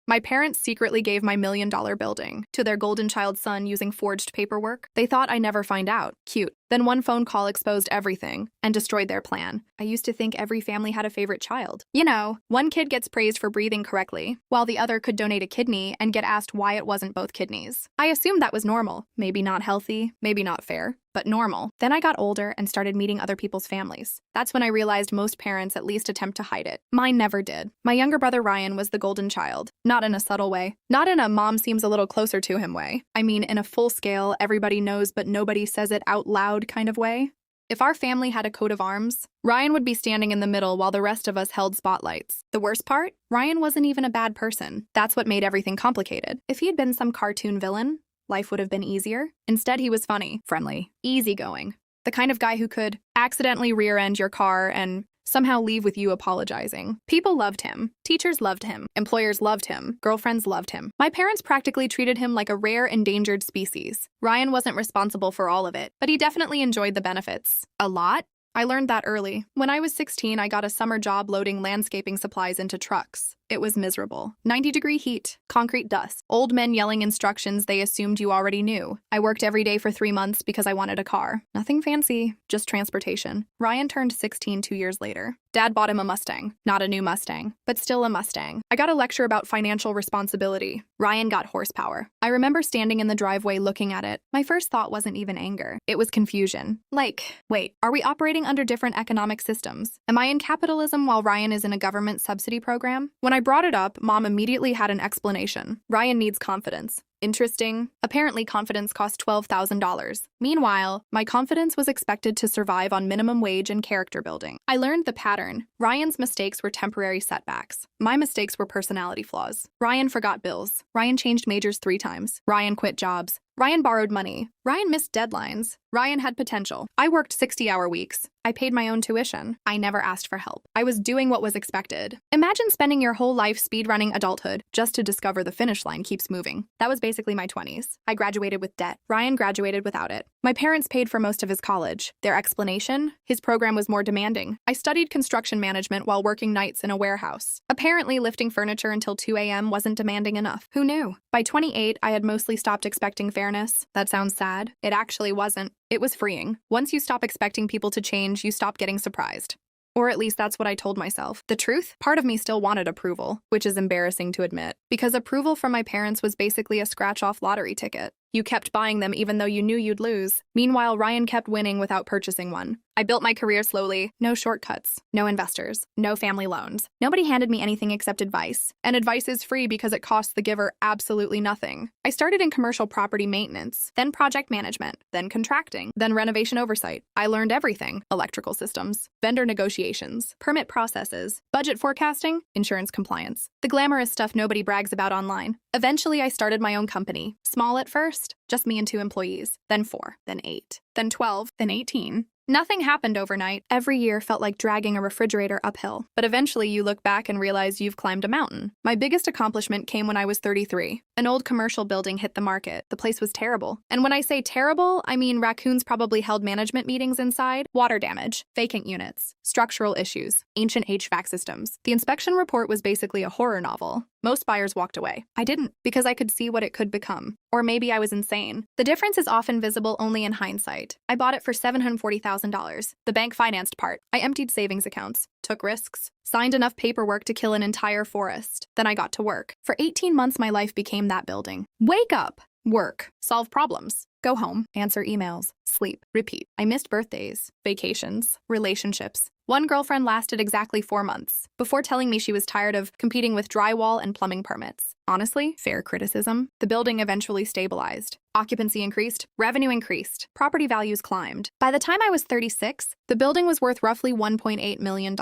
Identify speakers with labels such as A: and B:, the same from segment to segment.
A: My parents secretly gave my $1 million building to their golden child son using forged paperwork. They thought I'd never find out. Cute. Then one phone call exposed everything and destroyed their plan. I used to think every family had a favorite child. You know, one kid gets praised for breathing correctly, while the other could donate a kidney and get asked why it wasn't both kidneys. I assumed that was normal. Maybe not healthy, maybe not fair, but normal. Then I got older and started meeting other people's families. That's when I realized most parents at least attempt to hide it. Mine never did. My younger brother Ryan was the golden child. Not in a subtle way. Not in a mom seems a little closer to him way. I mean in a full-scale, everybody knows but nobody says it out loud kind of way. If our family had a coat of arms, Ryan would be standing in the middle while the rest of us held spotlights. The worst part? Ryan wasn't even a bad person. That's what made everything complicated. If he had been some cartoon villain, life would have been easier. Instead, he was funny, friendly, easygoing. The kind of guy who could accidentally rear-end your car and somehow leave with you apologizing. People loved him. Teachers loved him. Employers loved him. Girlfriends loved him. My parents practically treated him like a rare endangered species. Ryan wasn't responsible for all of it, but he definitely enjoyed the benefits. A lot? I learned that early. When I was 16, I got a summer job loading landscaping supplies into trucks. It was miserable. 90-degree heat, concrete dust, old men yelling instructions they assumed you already knew. I worked every day for 3 months because I wanted a car. Nothing fancy, just transportation. Ryan turned 16 2 years later. Dad bought him a Mustang. Not a new Mustang, but still a Mustang. I got a lecture about financial responsibility. Ryan got horsepower. I remember standing in the driveway looking at it. My first thought wasn't even anger. It was confusion. Like, wait, are we operating under different economic systems? Am I in capitalism while Ryan is in a government subsidy program? When I brought it up, Mom immediately had an explanation. Ryan needs confidence. Interesting. Apparently, confidence cost $12,000. Meanwhile, my confidence was expected to survive on minimum wage and character building. I learned the pattern. Ryan's mistakes were temporary setbacks. My mistakes were personality flaws. Ryan forgot bills. Ryan changed majors 3 times. Ryan quit jobs. Ryan borrowed money. Ryan missed deadlines. Ryan had potential. I worked 60-hour weeks. I paid my own tuition. I never asked for help. I was doing what was expected. Imagine spending your whole life speedrunning adulthood just to discover the finish line keeps moving. That was basically my 20s. I graduated with debt. Ryan graduated without it. My parents paid for most of his college. Their explanation? His program was more demanding. I studied construction management while working nights in a warehouse. Apparently, lifting furniture until 2 a.m. wasn't demanding enough. Who knew? By 28, I had mostly stopped expecting fairness. That sounds sad. It actually wasn't. It was freeing. Once you stop expecting people to change, you stop getting surprised. Or at least that's what I told myself. The truth? Part of me still wanted approval, which is embarrassing to admit, because approval from my parents was basically a scratch-off lottery ticket. You kept buying them even though you knew you'd lose. Meanwhile, Ryan kept winning without purchasing one. I built my career slowly. No shortcuts. No investors. No family loans. Nobody handed me anything except advice. And advice is free because it costs the giver absolutely nothing. I started in commercial property maintenance, then project management, then contracting, then renovation oversight. I learned everything. Electrical systems, vendor negotiations, permit processes, budget forecasting, insurance compliance. The glamorous stuff nobody brags about online. Eventually, I started my own company. Small at first, just me and 2 employees, then 4, then 8, then 12, then 18. Nothing happened overnight. Every year felt like dragging a refrigerator uphill. But eventually you look back and realize you've climbed a mountain. My biggest accomplishment came when I was 33. An old commercial building hit the market. The place was terrible. And when I say terrible, I mean raccoons probably held management meetings inside, water damage, vacant units, structural issues, ancient HVAC systems. The inspection report was basically a horror novel. Most buyers walked away. I didn't, because I could see what it could become. Or maybe I was insane. The difference is often visible only in hindsight. I bought it for $740,000. The bank financed part. I emptied savings accounts, took risks, signed enough paperwork to kill an entire forest. Then I got to work. For 18 months, my life became that building. Wake up! Work. Solve problems. Go home. Answer emails. Sleep. Repeat. I missed birthdays, vacations, relationships. One girlfriend lasted exactly 4 months before telling me she was tired of competing with drywall and plumbing permits. Honestly, fair criticism. The building eventually stabilized. Occupancy increased, revenue increased, property values climbed. By the time I was 36, the building was worth roughly $1.8 million.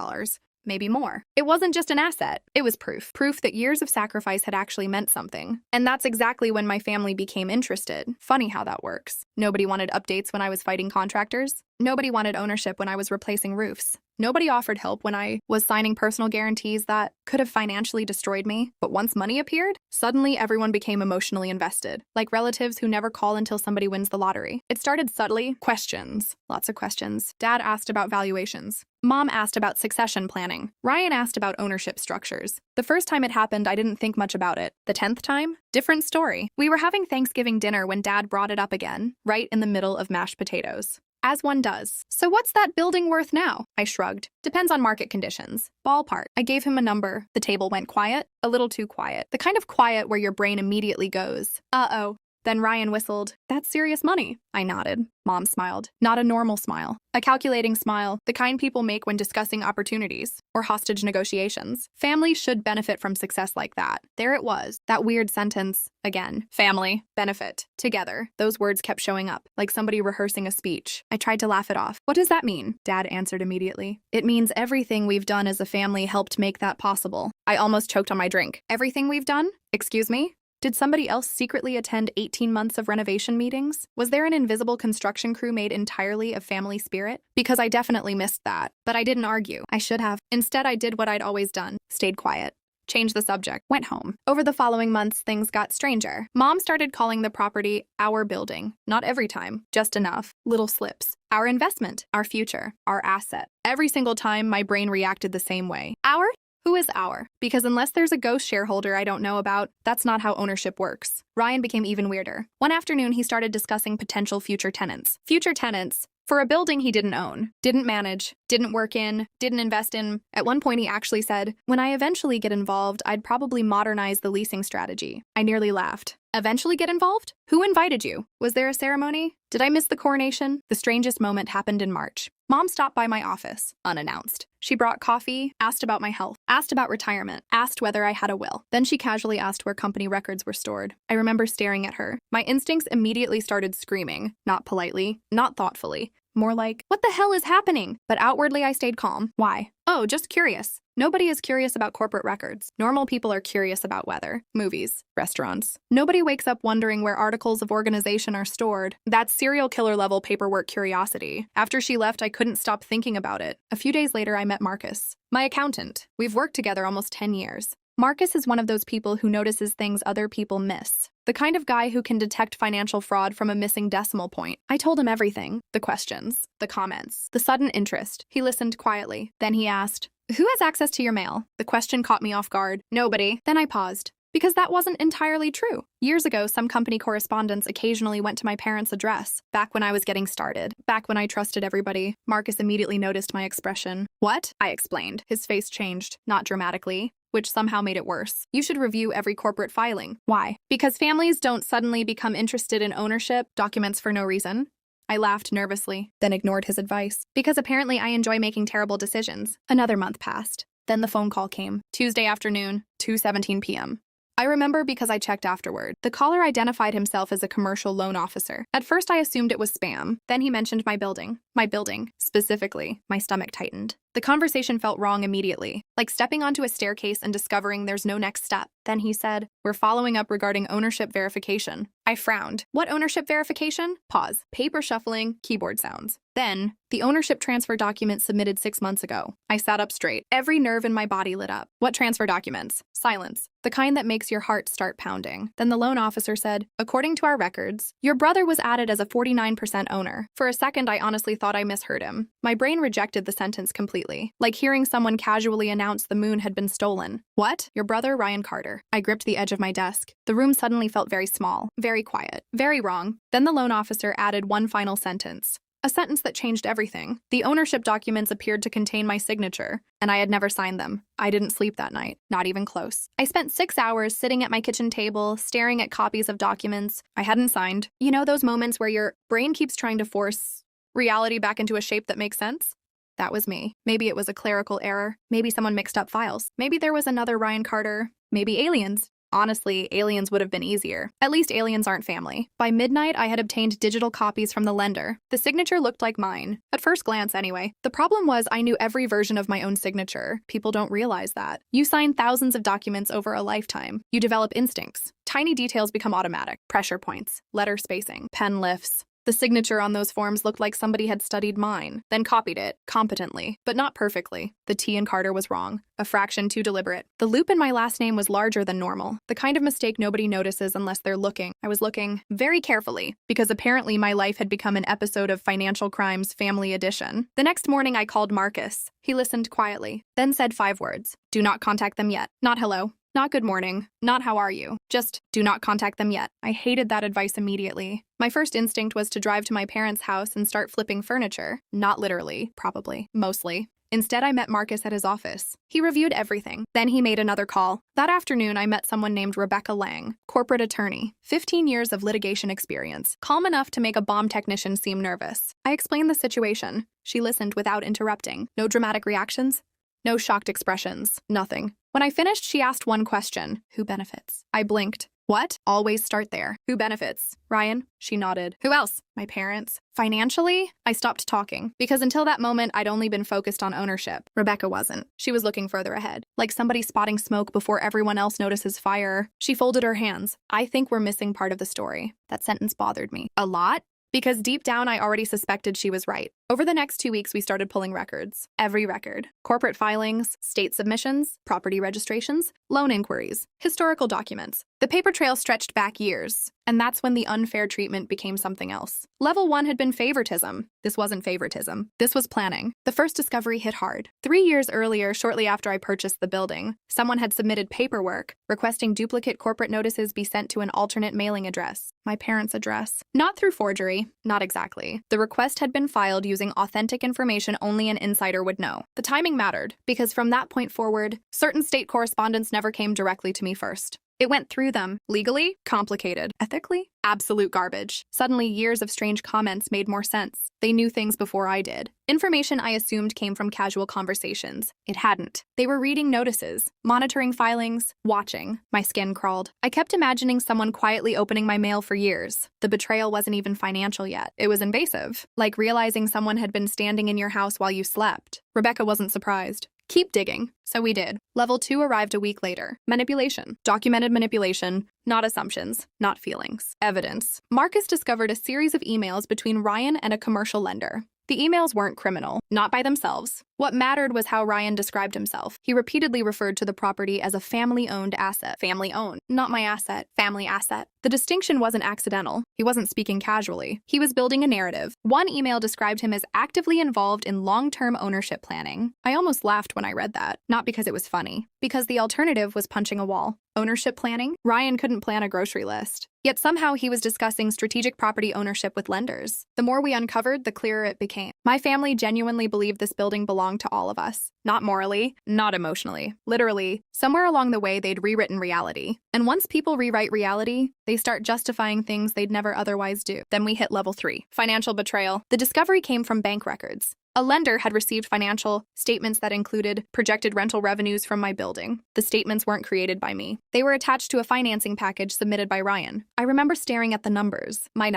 A: Maybe more. It wasn't just an asset. It was proof. Proof that years of sacrifice had actually meant something. And that's exactly when my family became interested. Funny how that works. Nobody wanted updates when I was fighting contractors. Nobody wanted ownership when I was replacing roofs. Nobody offered help when I was signing personal guarantees that could have financially destroyed me. But once money appeared, suddenly everyone became emotionally invested, like relatives who never call until somebody wins the lottery. It started subtly. Questions. Lots of questions. Dad asked about valuations. Mom asked about succession planning. Ryan asked about ownership structures. The first time it happened, I didn't think much about it. The 10th time? Different story. We were having Thanksgiving dinner when Dad brought it up again, right in the middle of mashed potatoes. As one does. So what's that building worth now? I shrugged. Depends on market conditions. Ballpark. I gave him a number. The table went quiet. A little too quiet. The kind of quiet where your brain immediately goes, uh-oh. Then Ryan whistled. That's serious money. I nodded. Mom smiled. Not a normal smile. A calculating smile, the kind people make when discussing opportunities or hostage negotiations. Families should benefit from success like that. There it was. That weird sentence. Again. Family. Benefit. Together. Those words kept showing up, like somebody rehearsing a speech. I tried to laugh it off. What does that mean? Dad answered immediately. It means everything we've done as a family helped make that possible. I almost choked on my drink. Everything we've done? Excuse me? Did somebody else secretly attend 18 months of renovation meetings? Was there an invisible construction crew made entirely of family spirit? Because I definitely missed that. But I didn't argue. I should have. Instead, I did what I'd always done. Stayed quiet. Changed the subject. Went home. Over the following months, things got stranger. Mom started calling the property our building. Not every time. Just enough. Little slips. Our investment. Our future. Our asset. Every single time, my brain reacted the same way. Our? Who is our? Because unless there's a ghost shareholder I don't know about, that's not how ownership works. Ryan became even weirder. One afternoon, he started discussing potential future tenants. Future tenants for a building he didn't own, didn't manage, didn't work in, didn't invest in. At one point, he actually said, when I eventually get involved, I'd probably modernize the leasing strategy. I nearly laughed. Eventually get involved? Who invited you? Was there a ceremony? Did I miss the coronation? The strangest moment happened in March. Mom stopped by my office, unannounced. She brought coffee, asked about my health, asked about retirement, asked whether I had a will. Then she casually asked where company records were stored. I remember staring at her. My instincts immediately started screaming, not politely, not thoughtfully. More like, what the hell is happening? But outwardly, I stayed calm. Why? Oh, just curious. Nobody is curious about corporate records. Normal people are curious about weather, movies, restaurants. Nobody wakes up wondering where articles of organization are stored. That's serial killer level paperwork curiosity. After she left, I couldn't stop thinking about it. A few days later, I met Marcus, my accountant. We've worked together almost 10 years. Marcus is one of those people who notices things other people miss. The kind of guy who can detect financial fraud from a missing decimal point. I told him everything. The questions, the comments, the sudden interest. He listened quietly. Then he asked, who has access to your mail? The question caught me off guard. Nobody. Then I paused. Because that wasn't entirely true. Years ago, some company correspondents occasionally went to my parents' address. Back when I was getting started. Back when I trusted everybody. Marcus immediately noticed my expression. What? I explained. His face changed. Not dramatically, which somehow made it worse. You should review every corporate filing. Why? Because families don't suddenly become interested in ownership documents for no reason. I laughed nervously, then ignored his advice. Because apparently I enjoy making terrible decisions. Another month passed. Then the phone call came. Tuesday afternoon, 2:17 p.m. I remember because I checked afterward. The caller identified himself as a commercial loan officer. At first I assumed it was spam. Then he mentioned my building. My building. Specifically, my stomach tightened. The conversation felt wrong immediately, like stepping onto a staircase and discovering there's no next step. Then he said, we're following up regarding ownership verification. I frowned. What ownership verification? Pause. Paper shuffling, keyboard sounds. Then, the ownership transfer document submitted 6 months ago. I sat up straight. Every nerve in my body lit up. What transfer documents? Silence. The kind that makes your heart start pounding. Then the loan officer said, according to our records, your brother was added as a 49% owner. For a second, I honestly thought I misheard him. My brain rejected the sentence completely, like hearing someone casually announce the moon had been stolen. What? Your brother, Ryan Carter. I gripped the edge of my desk. The room suddenly felt very small, very quiet, very wrong. Then the loan officer added one final sentence. A sentence that changed everything. The ownership documents appeared to contain my signature, and I had never signed them. I didn't sleep that night, not even close. I spent 6 hours sitting at my kitchen table, staring at copies of documents I hadn't signed. You know those moments where your brain keeps trying to force reality back into a shape that makes sense? That was me. Maybe it was a clerical error. Maybe someone mixed up files. Maybe there was another Ryan Carter. Maybe aliens. Honestly, aliens would have been easier. At least aliens aren't family. By midnight, I had obtained digital copies from the lender. The signature looked like mine. At first glance, anyway. The problem was I knew every version of my own signature. People don't realize that. You sign thousands of documents over a lifetime. You develop instincts. Tiny details become automatic. Pressure points, letter spacing, pen lifts. The signature on those forms looked like somebody had studied mine, then copied it, competently, but not perfectly. The T in Carter was wrong, a fraction too deliberate. The loop in my last name was larger than normal, the kind of mistake nobody notices unless they're looking. I was looking very carefully, because apparently my life had become an episode of Financial Crimes Family Edition. The next morning I called Marcus. He listened quietly, then said 5 words. Do not contact them yet. Not hello. Not good morning. Not how are you. Just do not contact them yet. I hated that advice immediately. My first instinct was to drive to my parents' house and start flipping furniture. Not literally, probably, mostly. Instead, I met Marcus at his office. He reviewed everything. Then he made another call. That afternoon, I met someone named Rebecca Lang, corporate attorney, 15 years of litigation experience, calm enough to make a bomb technician seem nervous. I explained the situation. She listened without interrupting. No dramatic reactions. No shocked expressions. Nothing. When I finished, she asked one question. Who benefits? I blinked. What? Always start there. Who benefits? Ryan? She nodded. Who else? My parents. Financially? I stopped talking, because until that moment, I'd only been focused on ownership. Rebecca wasn't. She was looking further ahead, like somebody spotting smoke before everyone else notices fire. She folded her hands. I think we're missing part of the story. That sentence bothered me. A lot? Because deep down, I already suspected she was right. Over the next 2 weeks, we started pulling records. Every record. Corporate filings, state submissions, property registrations, loan inquiries, historical documents. The paper trail stretched back years, and that's when the unfair treatment became something else. Level 1 had been favoritism. This wasn't favoritism. This was planning. The first discovery hit hard. 3 years earlier, shortly after I purchased the building, someone had submitted paperwork requesting duplicate corporate notices be sent to an alternate mailing address. My parents' address. Not through forgery. Not exactly. The request had been filed using authentic information only an insider would know. The timing mattered, because from that point forward, certain state correspondence never came directly to me first. It went through them. Legally? Complicated. Ethically? Absolute garbage. Suddenly, years of strange comments made more sense. They knew things before I did. Information I assumed came from casual conversations. It hadn't. They were reading notices, monitoring filings, watching. My skin crawled. I kept imagining someone quietly opening my mail for years. The betrayal wasn't even financial yet. It was invasive. Like realizing someone had been standing in your house while you slept. Rebecca wasn't surprised. Keep digging. So we did. Level 2 arrived a week later. Manipulation. Documented manipulation. Not assumptions. Not feelings. Evidence. Marcus discovered a series of emails between Ryan and a commercial lender. The emails weren't criminal, not by themselves. What mattered was how Ryan described himself. He repeatedly referred to the property as a family-owned asset. Family-owned. Not my asset. Family asset. The distinction wasn't accidental. He wasn't speaking casually. He was building a narrative. One email described him as actively involved in long-term ownership planning. I almost laughed when I read that. Not because it was funny. Because the alternative was punching a wall. Ownership planning? Ryan couldn't plan a grocery list. Yet somehow he was discussing strategic property ownership with lenders. The more we uncovered, the clearer it became. My family genuinely believed this building belonged to all of us. Not morally, not emotionally. Literally, somewhere along the way they'd rewritten reality. And once people rewrite reality, they start justifying things they'd never otherwise do. Then we hit level 3. Financial betrayal. The discovery came from bank records. A lender had received financial statements that included projected rental revenues from my building. The statements weren't created by me. They were attached to a financing package submitted by Ryan. I remember staring at the numbers, my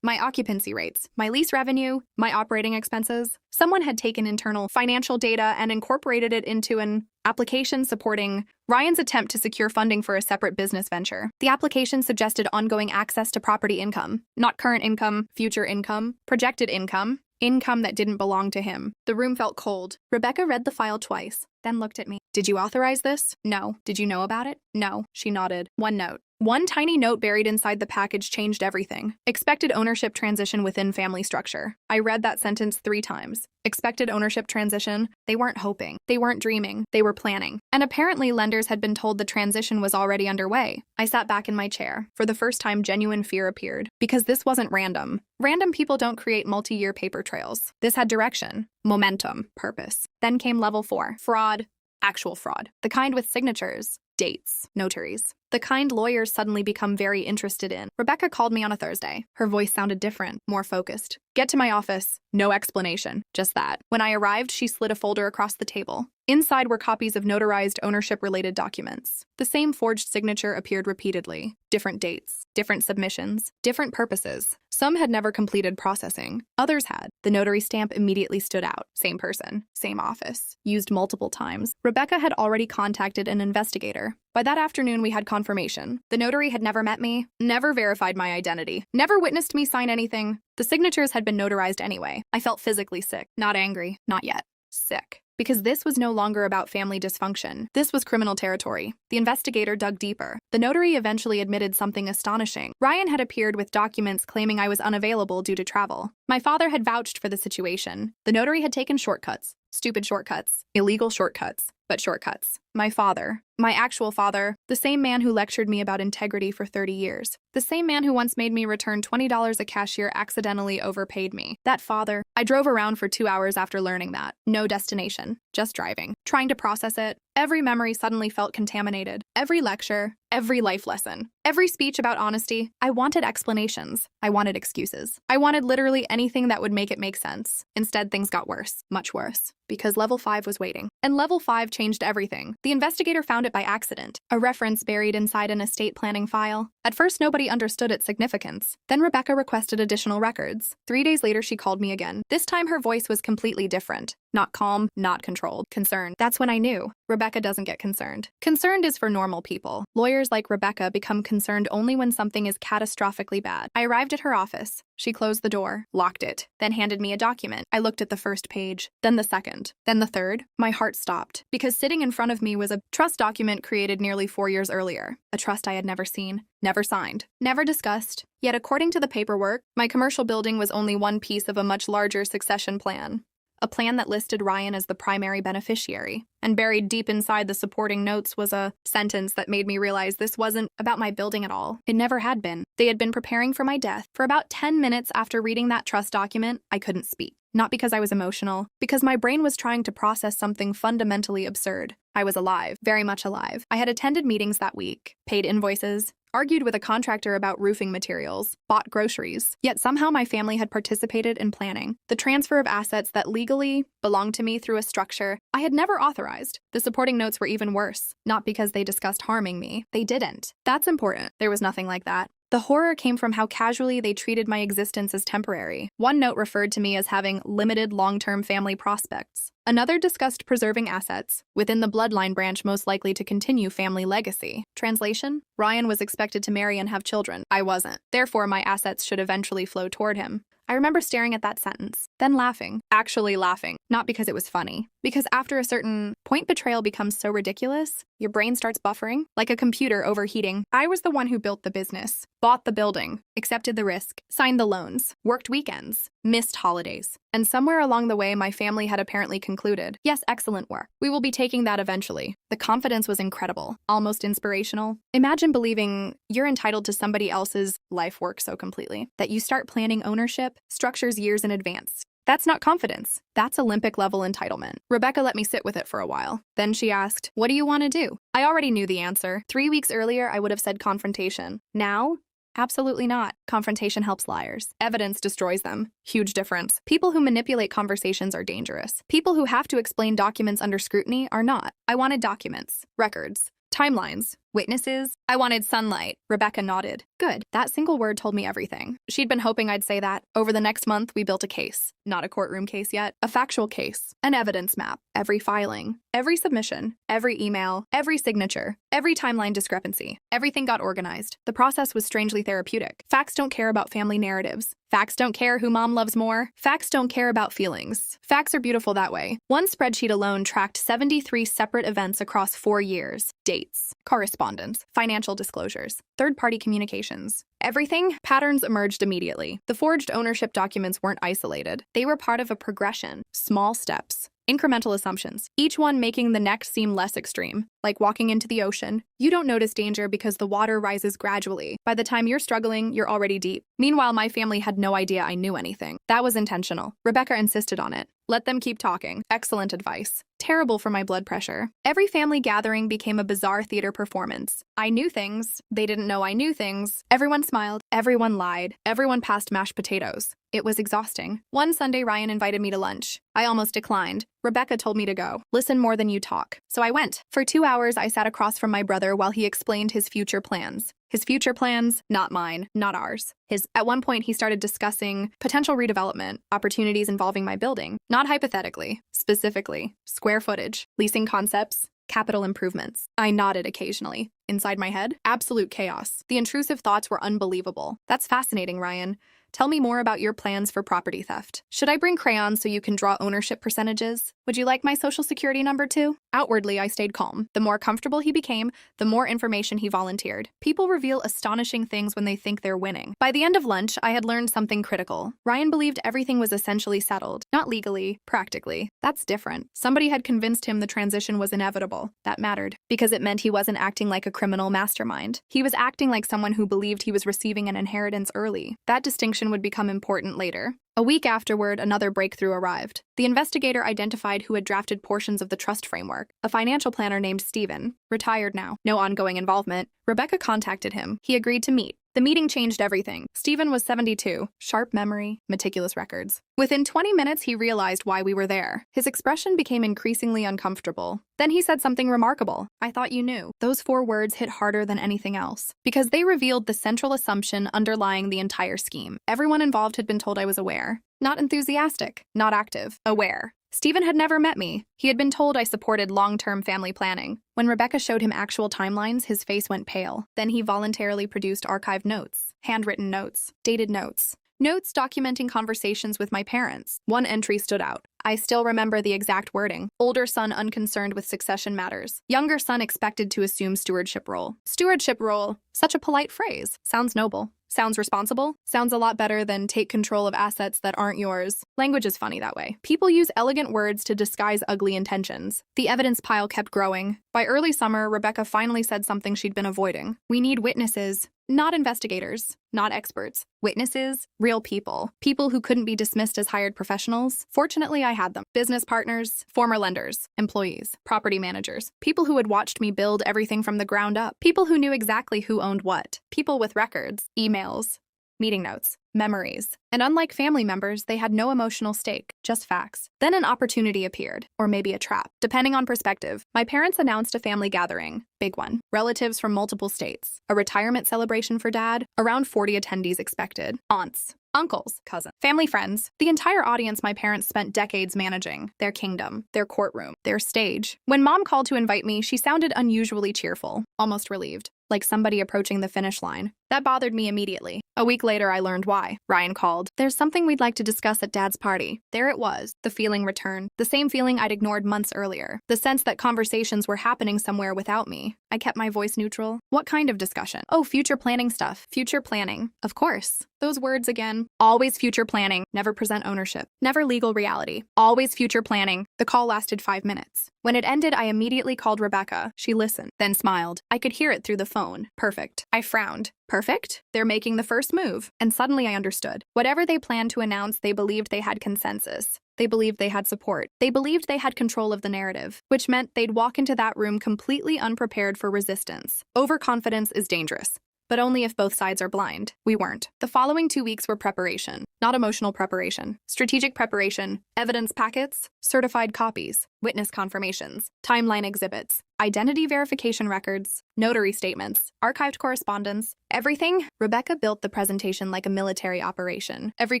A: occupancy rates, my lease revenue, my operating expenses. Someone had taken internal financial data and incorporated it into an application supporting Ryan's attempt to secure funding for a separate business venture. The application suggested ongoing access to property income, not current income, future income, projected income. Income that didn't belong to him. The room felt cold. Rebecca read the file twice, then looked at me. Did you authorize this? No. Did you know about it? No. She nodded. One note. One tiny note buried inside the package changed everything. Expected ownership transition within family structure. I read that sentence 3 times. Expected ownership transition. They weren't hoping. They weren't dreaming. They were planning. And apparently lenders had been told the transition was already underway. I sat back in my chair. For the first time, genuine fear appeared. Because this wasn't random. Random people don't create multi-year paper trails. This had direction, momentum, purpose. Then came level 4. Fraud. Actual fraud. The kind with signatures, dates, notaries. The kind lawyers suddenly become very interested in. Rebecca called me on a Thursday. Her voice sounded different, more focused. Get to my office. No explanation. Just that. When I arrived, she slid a folder across the table. Inside were copies of notarized ownership-related documents. The same forged signature appeared repeatedly. Different dates, different submissions, different purposes. Some had never completed processing. Others had. The notary stamp immediately stood out. Same person, same office. Used multiple times. Rebecca had already contacted an investigator. By that afternoon, we had confirmation. The notary had never met me, never verified my identity, never witnessed me sign anything. The signatures had been notarized anyway. I felt physically sick, not angry, not yet. Sick. Because this was no longer about family dysfunction. This was criminal territory. The investigator dug deeper. The notary eventually admitted something astonishing. Ryan had appeared with documents claiming I was unavailable due to travel. My father had vouched for the situation. The notary had taken shortcuts. Stupid shortcuts. Illegal shortcuts. But shortcuts. My father. My actual father. The same man who lectured me about integrity for 30 years. The same man who once made me return $20 a cashier accidentally overpaid me. That father. I drove around for 2 hours after learning that. No destination. Just driving. Trying to process it. Every memory suddenly felt contaminated. Every lecture. Every life lesson. Every speech about honesty. I wanted explanations. I wanted excuses. I wanted literally anything that would make it make sense. Instead, things got worse. Much worse. Because level 5 was waiting. And level 5 changed everything. The investigator found it by accident. A reference buried inside an estate planning file. At first, nobody understood its significance. Then Rebecca requested additional records. 3 days later, she called me again. This time, her voice was completely different. Not calm, not controlled. Concerned. That's when I knew. Rebecca doesn't get concerned. Concerned is for normal people. Lawyers like Rebecca become concerned only when something is catastrophically bad. I arrived at her office. She closed the door, locked it, then handed me a document. I looked at the first page, then the second, then the third. My heart stopped, because sitting in front of me was a trust document created nearly 4 years earlier. A trust I had never seen, never signed, never discussed. Yet according to the paperwork, my commercial building was only one piece of a much larger succession plan. A plan that listed Ryan as the primary beneficiary. And buried deep inside the supporting notes was a sentence that made me realize this wasn't about my building at all. It never had been. They had been preparing for my death. For about 10 minutes after reading that trust document, I couldn't speak. Not because I was emotional, because my brain was trying to process something fundamentally absurd. I was alive, very much alive. I had attended meetings that week, paid invoices, argued with a contractor about roofing materials, bought groceries. Yet somehow my family had participated in planning the transfer of assets that legally belonged to me through a structure I had never authorized. The supporting notes were even worse, not because they discussed harming me. They didn't. That's important. There was nothing like that. The horror came from how casually they treated my existence as temporary. One note referred to me as having limited long-term family prospects. Another discussed preserving assets within the bloodline branch most likely to continue family legacy. Translation? Ryan was expected to marry and have children. I wasn't. Therefore, my assets should eventually flow toward him. I remember staring at that sentence, then laughing. Actually laughing. Not because it was funny. Because after a certain point, betrayal becomes so ridiculous, your brain starts buffering, like a computer overheating. I was the one who built the business, bought the building, accepted the risk, signed the loans, worked weekends, missed holidays. And somewhere along the way, my family had apparently concluded, yes, excellent work. We will be taking that eventually. The confidence was incredible, almost inspirational. Imagine believing you're entitled to somebody else's life work so completely that you start planning ownership, structures years in advance. That's not confidence. That's Olympic-level entitlement. Rebecca let me sit with it for a while. Then she asked, what do you want to do? I already knew the answer. 3 weeks earlier, I would have said confrontation. Now? Absolutely not. Confrontation helps liars. Evidence destroys them. Huge difference. People who manipulate conversations are dangerous. People who have to explain documents under scrutiny are not. I wanted documents, records, timelines, witnesses. I wanted sunlight. Rebecca nodded. Good. That single word told me everything. She'd been hoping I'd say that. Over the next month, we built a case. Not a courtroom case yet. A factual case. An evidence map. Every filing. Every submission. Every email. Every signature. Every timeline discrepancy. Everything got organized. The process was strangely therapeutic. Facts don't care about family narratives. Facts don't care who mom loves more. Facts don't care about feelings. Facts are beautiful that way. One spreadsheet alone tracked 73 separate events across 4 years. Dates. Correspondence. Financial disclosures. Third-party communications. Everything, patterns emerged immediately. The forged ownership documents weren't isolated. They were part of a progression. Small steps. Incremental assumptions, each one making the next seem less extreme. Like walking into the ocean, you don't notice danger because the water rises gradually. By the time you're struggling, you're already deep. Meanwhile, my family had no idea I knew anything. That was intentional. Rebecca insisted on it. Let them keep talking. Excellent advice. Terrible for my blood pressure. Every family gathering became a bizarre theater performance. I knew things. They didn't know I knew things. Everyone smiled. Everyone lied. Everyone passed mashed potatoes. It was exhausting. One Sunday, Ryan invited me to lunch. I almost declined. Rebecca told me to go. Listen more than you talk. So I went. For 2 hours, I sat across from my brother while he explained his future plans. His future plans, not mine, not ours. At one point, he started discussing potential redevelopment, opportunities involving my building, not hypothetically, specifically, square footage, leasing concepts, Capital improvements. I nodded occasionally. Inside my head, absolute chaos. The intrusive thoughts were unbelievable. That's fascinating, Ryan. Tell me more about your plans for property theft. Should I bring crayons so you can draw ownership percentages? Would you like my social security number too? Outwardly, I stayed calm. The more comfortable he became, the more information he volunteered. People reveal astonishing things when they think they're winning. By the end of lunch, I had learned something critical. Ryan believed everything was essentially settled. Not legally, practically. That's different. Somebody had convinced him the transition was inevitable. That mattered, because it meant he wasn't acting like a criminal mastermind. He was acting like someone who believed he was receiving an inheritance early. That distinction would become important later. A week afterward, another breakthrough arrived. The investigator identified who had drafted portions of the trust framework, a financial planner named Steven, retired now, no ongoing involvement. Rebecca contacted him. He agreed to meet. The meeting changed everything. Steven was 72, sharp memory, meticulous records. Within 20 minutes, he realized why we were there. His expression became increasingly uncomfortable. Then he said something remarkable. I thought you knew. Those 4 words hit harder than anything else, because they revealed the central assumption underlying the entire scheme. Everyone involved had been told I was aware. Not enthusiastic, not active, aware. Steven had never met me. He had been told I supported long-term family planning. When Rebecca showed him actual timelines, his face went pale. Then he voluntarily produced archived notes, handwritten notes, dated notes. Notes documenting conversations with my parents. One entry stood out. I still remember the exact wording. Older son unconcerned with succession matters. Younger son expected to assume stewardship role. Stewardship role, such a polite phrase. Sounds noble. Sounds responsible. Sounds a lot better than take control of assets that aren't yours. Language is funny that way. People use elegant words to disguise ugly intentions. The evidence pile kept growing. By early summer, Rebecca finally said something she'd been avoiding. We need witnesses. Not investigators, not experts. Witnesses, real people. People who couldn't be dismissed as hired professionals. Fortunately, I had them. Business partners, former lenders, employees, property managers. People who had watched me build everything from the ground up. People who knew exactly who owned what. People with records, emails, meeting notes, memories. And unlike family members, they had no emotional stake, just facts. Then an opportunity appeared, or maybe a trap, depending on perspective. My parents announced a family gathering, big one. Relatives from multiple states. A retirement celebration for dad, around 40 attendees expected. Aunts, uncles, cousins, family friends. The entire audience my parents spent decades managing. Their kingdom, their courtroom, their stage. When mom called to invite me, she sounded unusually cheerful, almost relieved. Like somebody approaching the finish line. That bothered me immediately. A week later, I learned why. Ryan called. There's something we'd like to discuss at Dad's party. There it was. The feeling returned. The same feeling I'd ignored months earlier. The sense that conversations were happening somewhere without me. I kept my voice neutral. What kind of discussion? Oh, future planning stuff. Future planning. Of course. Those words again. Always future planning. Never present ownership. Never legal reality. Always future planning. The call lasted 5 minutes. When it ended, I immediately called Rebecca. She listened, then smiled. I could hear it through the phone. Perfect. I frowned. Perfect? They're making the first move. And suddenly I understood. Whatever they planned to announce, they believed they had consensus. They believed they had support. They believed they had control of the narrative, which meant they'd walk into that room completely unprepared for resistance. Overconfidence is dangerous, but only if both sides are blind. We weren't. The following 2 weeks were preparation, not emotional preparation. Strategic preparation, evidence packets, certified copies, witness confirmations, timeline exhibits, identity verification records, notary statements, archived correspondence, everything. Rebecca built the presentation like a military operation. Every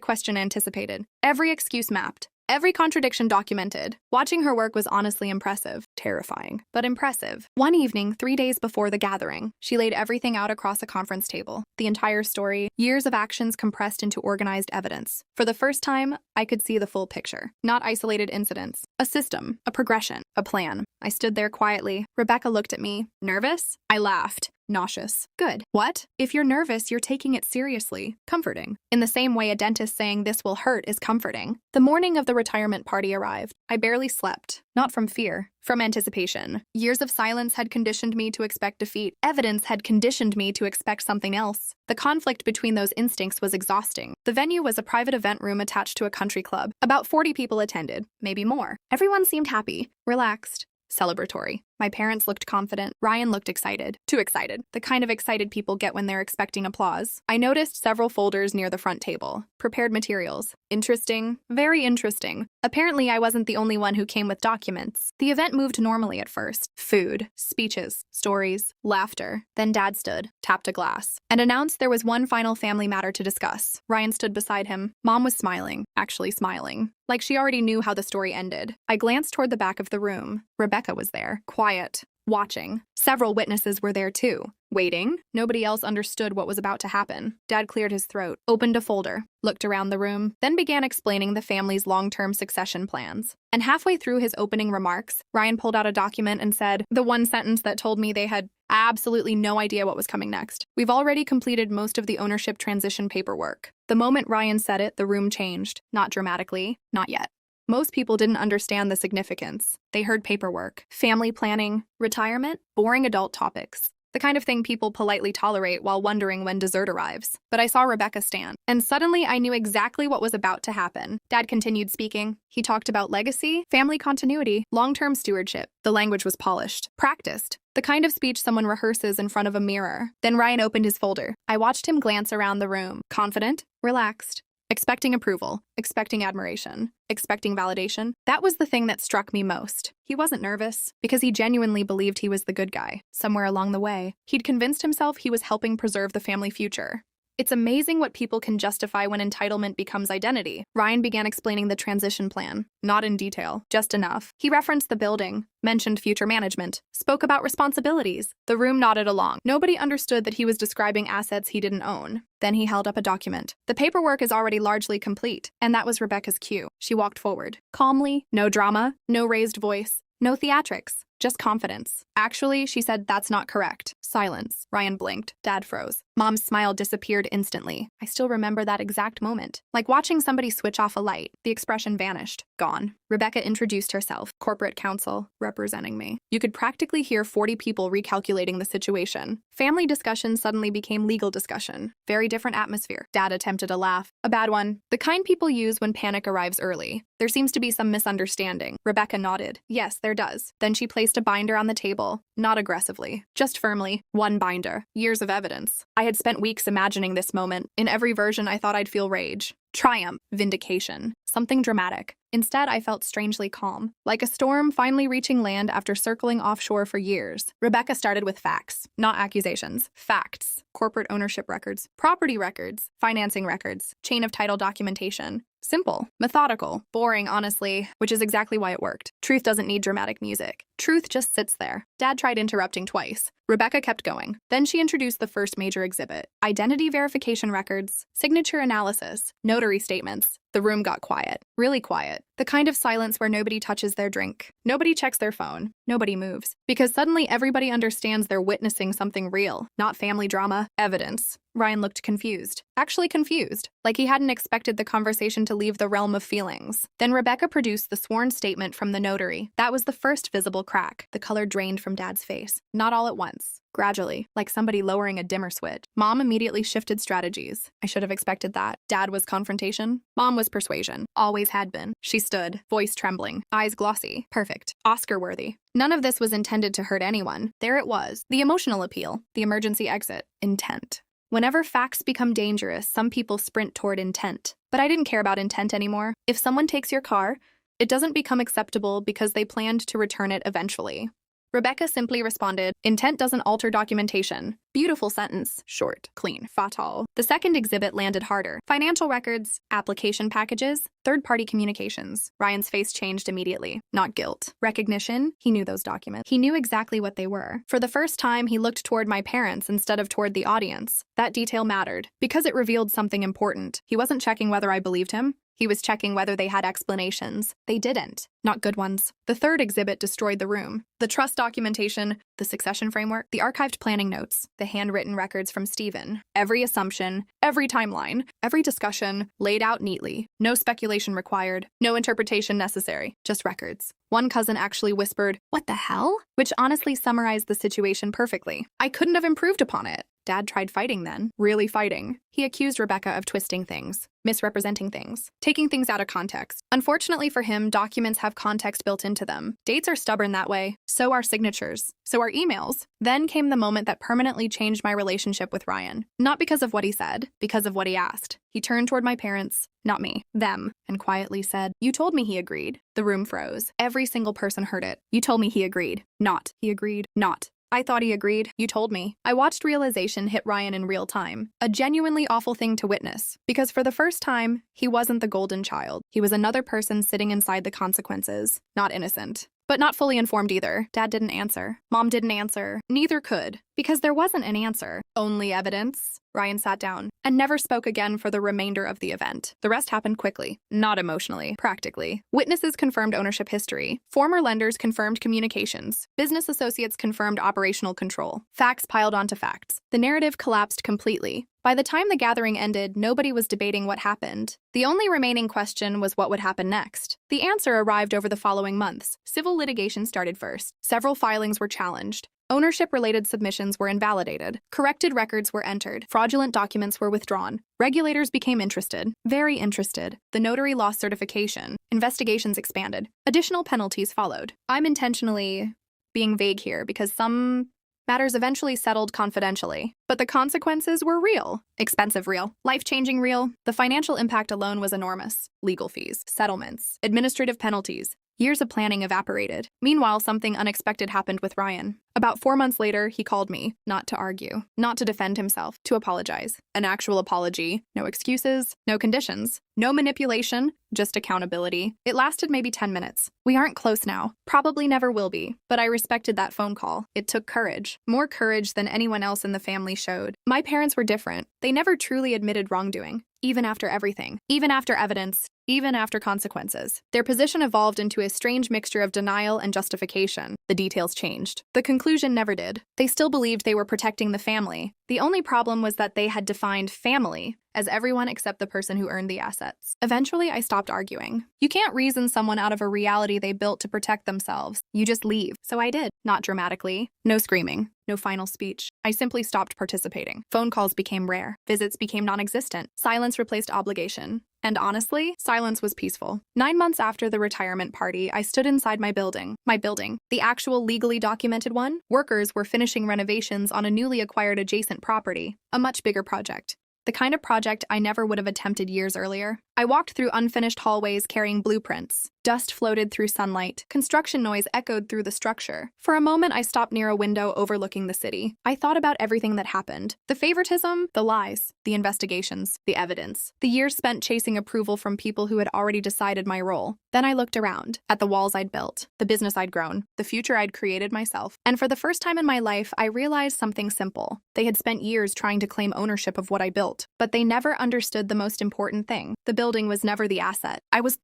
A: question anticipated, every excuse mapped. Every contradiction documented. Watching her work was honestly impressive. Terrifying, but impressive. One evening, 3 days before the gathering, she laid everything out across a conference table. The entire story, years of actions compressed into organized evidence. For the first time, I could see the full picture. Not isolated incidents. A system, a progression, a plan. I stood there quietly. Rebecca looked at me. Nervous? I laughed. Nauseous. Good. What? If you're nervous, you're taking it seriously. Comforting. In the same way a dentist saying this will hurt is comforting. The morning of the retirement party arrived. I barely slept. Not from fear, from anticipation. Years of silence had conditioned me to expect defeat. Evidence had conditioned me to expect something else. The conflict between those instincts was exhausting. The venue was a private event room attached to a country club. About 40 people attended, maybe more. Everyone seemed happy, relaxed, celebratory. My parents looked confident. Ryan looked excited. Too excited. The kind of excited people get when they're expecting applause. I noticed several folders near the front table. Prepared materials. Interesting. Very interesting. Apparently, I wasn't the only one who came with documents. The event moved normally at first. Food, speeches, stories, laughter. Then Dad stood, tapped a glass, and announced there was one final family matter to discuss. Ryan stood beside him. Mom was smiling. Actually smiling. Like she already knew how the story ended. I glanced toward the back of the room. Rebecca was there. Quiet. quiet, watching. Several witnesses were there too. Waiting. Nobody else understood what was about to happen. Dad cleared his throat, opened a folder, looked around the room, then began explaining the family's long-term succession plans. And halfway through his opening remarks, Ryan pulled out a document and said the one sentence that told me they had absolutely no idea what was coming next. We've already completed most of the ownership transition paperwork. The moment Ryan said it, the room changed. Not dramatically, not yet. Most people didn't understand the significance. They heard paperwork, family planning, retirement, boring adult topics. The kind of thing people politely tolerate while wondering when dessert arrives. But I saw Rebecca stand, and suddenly I knew exactly what was about to happen. Dad continued speaking. He talked about legacy, family continuity, long-term stewardship. The language was polished, practiced. The kind of speech someone rehearses in front of a mirror. Then Ryan opened his folder. I watched him glance around the room, confident, relaxed. Expecting approval, expecting admiration, expecting validation. That was the thing that struck me most. He wasn't nervous, because he genuinely believed he was the good guy. Somewhere along the way, he'd convinced himself he was helping preserve the family future. It's amazing what people can justify when entitlement becomes identity. Ryan began explaining the transition plan. Not in detail, just enough. He referenced the building, mentioned future management, spoke about responsibilities. The room nodded along. Nobody understood that he was describing assets he didn't own. Then he held up a document. The paperwork is already largely complete, and that was Rebecca's cue. She walked forward. Calmly, no drama, no raised voice, no theatrics. Just confidence. Actually, she said that's not correct. Silence. Ryan blinked. Dad froze. Mom's smile disappeared instantly. I still remember that exact moment. Like watching somebody switch off a light. The expression vanished. Gone. Rebecca introduced herself. Corporate counsel, representing me. You could practically hear 40 people recalculating the situation. Family discussion suddenly became legal discussion. Very different atmosphere. Dad attempted a laugh. A bad one. The kind people use when panic arrives early. There seems to be some misunderstanding. Rebecca nodded. Yes, there does. Then she placed a binder on the table, not aggressively, just firmly. One binder. Years of evidence. I had spent weeks imagining this moment. In every version, I thought I'd feel rage, triumph, vindication, something dramatic. Instead, I felt strangely calm, like a storm finally reaching land after circling offshore for years. Rebecca started with facts, not accusations. Facts. Corporate ownership records, property records, financing records, chain of title documentation. Simple, methodical, boring, honestly, which is exactly why it worked. Truth doesn't need dramatic music. Truth just sits there. Dad tried interrupting twice. Rebecca kept going. Then she introduced the first major exhibit. Identity verification records, signature analysis, notary statements. The room got quiet. Really quiet. The kind of silence where nobody touches their drink. Nobody checks their phone. Nobody moves. Because suddenly everybody understands they're witnessing something real, not family drama, evidence. Ryan looked confused. Actually confused. Like he hadn't expected the conversation to leave the realm of feelings. Then Rebecca produced the sworn statement from the notary. That was the first visible crack. The color drained from Dad's face. Not all at once. Gradually, like somebody lowering a dimmer switch. Mom immediately shifted strategies. I should have expected that. Dad was confrontation. Mom was persuasion. Always had been. She stood, voice trembling, eyes glossy. Perfect. Oscar-worthy. None of this was intended to hurt anyone. There it was. The emotional appeal. The emergency exit. Intent. Whenever facts become dangerous, some people sprint toward intent. But I didn't care about intent anymore. If someone takes your car, it doesn't become acceptable because they planned to return it eventually. Rebecca simply responded, intent doesn't alter documentation. Beautiful sentence. Short, clean, fatal. The second exhibit landed harder. Financial records, application packages, third-party communications. Ryan's face changed immediately. Not guilt. Recognition. He knew those documents. He knew exactly what they were. For the first time, he looked toward my parents instead of toward the audience. That detail mattered, because it revealed something important. He wasn't checking whether I believed him. He was checking whether they had explanations. They didn't. Not good ones. The third exhibit destroyed the room. The trust documentation, the succession framework, the archived planning notes, the handwritten records from Stephen. Every assumption, every timeline, every discussion laid out neatly. No speculation required, no interpretation necessary, just records. One cousin actually whispered, "What the hell?" Which honestly summarized the situation perfectly. I couldn't have improved upon it. Dad tried fighting then, really fighting. He accused Rebecca of twisting things, misrepresenting things, taking things out of context. Unfortunately for him, documents have context built into them. Dates are stubborn that way. So are signatures. So are emails. Then came the moment that permanently changed my relationship with Ryan. Not because of what he said, because of what he asked. He turned toward my parents, not me, them, and quietly said, "You told me he agreed." The room froze. Every single person heard it. "You told me he agreed." Not. He agreed. Not. I thought he agreed. You told me. I watched realization hit Ryan in real time. A genuinely awful thing to witness. Because for the first time, he wasn't the golden child. He was another person sitting inside the consequences. Not innocent. but not fully informed either. Dad didn't answer. Mom didn't answer. Neither could, because there wasn't an answer. Only evidence. Ryan sat down and never spoke again for the remainder of the event. The rest happened quickly, not emotionally, practically. Witnesses confirmed ownership history. Former lenders confirmed communications. Business associates confirmed operational control. Facts piled onto facts. The narrative collapsed completely. By the time the gathering ended, nobody was debating what happened. The only remaining question was what would happen next. The answer arrived over the following months. Civil litigation started first. Several filings were challenged. Ownership-related submissions were invalidated. Corrected records were entered. Fraudulent documents were withdrawn. Regulators became interested, very interested. The notary lost certification. Investigations expanded. Additional penalties followed. I'm intentionally being vague here because some matters eventually settled confidentially. But the consequences were real. Expensive real. Life-changing real. The financial impact alone was enormous. Legal fees, settlements, administrative penalties. Years of planning evaporated. Meanwhile, something unexpected happened with Ryan. About 4 months later, he called me, not to argue, not to defend himself, to apologize. An actual apology. No excuses, no conditions, no manipulation, just accountability. It lasted maybe 10 minutes. We aren't close now. Probably never will be. But I respected that phone call. It took courage. More courage than anyone else in the family showed. My parents were different. They never truly admitted wrongdoing. Even after everything. Even after evidence. Even after consequences. Their position evolved into a strange mixture of denial and justification. The details changed. The conclusion never did. They still believed they were protecting the family. The only problem was that they had defined family as everyone except the person who earned the assets. Eventually, I stopped arguing. You can't reason someone out of a reality they built to protect themselves. You just leave. So I did. Not dramatically. No screaming. No final speech. I simply stopped participating. Phone calls became rare. Visits became non-existent. Silence replaced obligation. And honestly, silence was peaceful. 9 months after the retirement party, I stood inside my building. The actual legally documented one. Workers were finishing renovations on a newly acquired adjacent property. A much bigger project. The kind of project I never would have attempted years earlier. I walked through unfinished hallways carrying blueprints. Dust floated through sunlight. Construction noise echoed through the structure. For a moment, I stopped near a window overlooking the city. I thought about everything that happened. The favoritism, the lies, the investigations, the evidence. The years spent chasing approval from people who had already decided my role. Then I looked around, at the walls I'd built, the business I'd grown, the future I'd created myself. And for the first time in my life, I realized something simple. They had spent years trying to claim ownership of what I built, but they never understood the most important thing. The building was never the asset. I was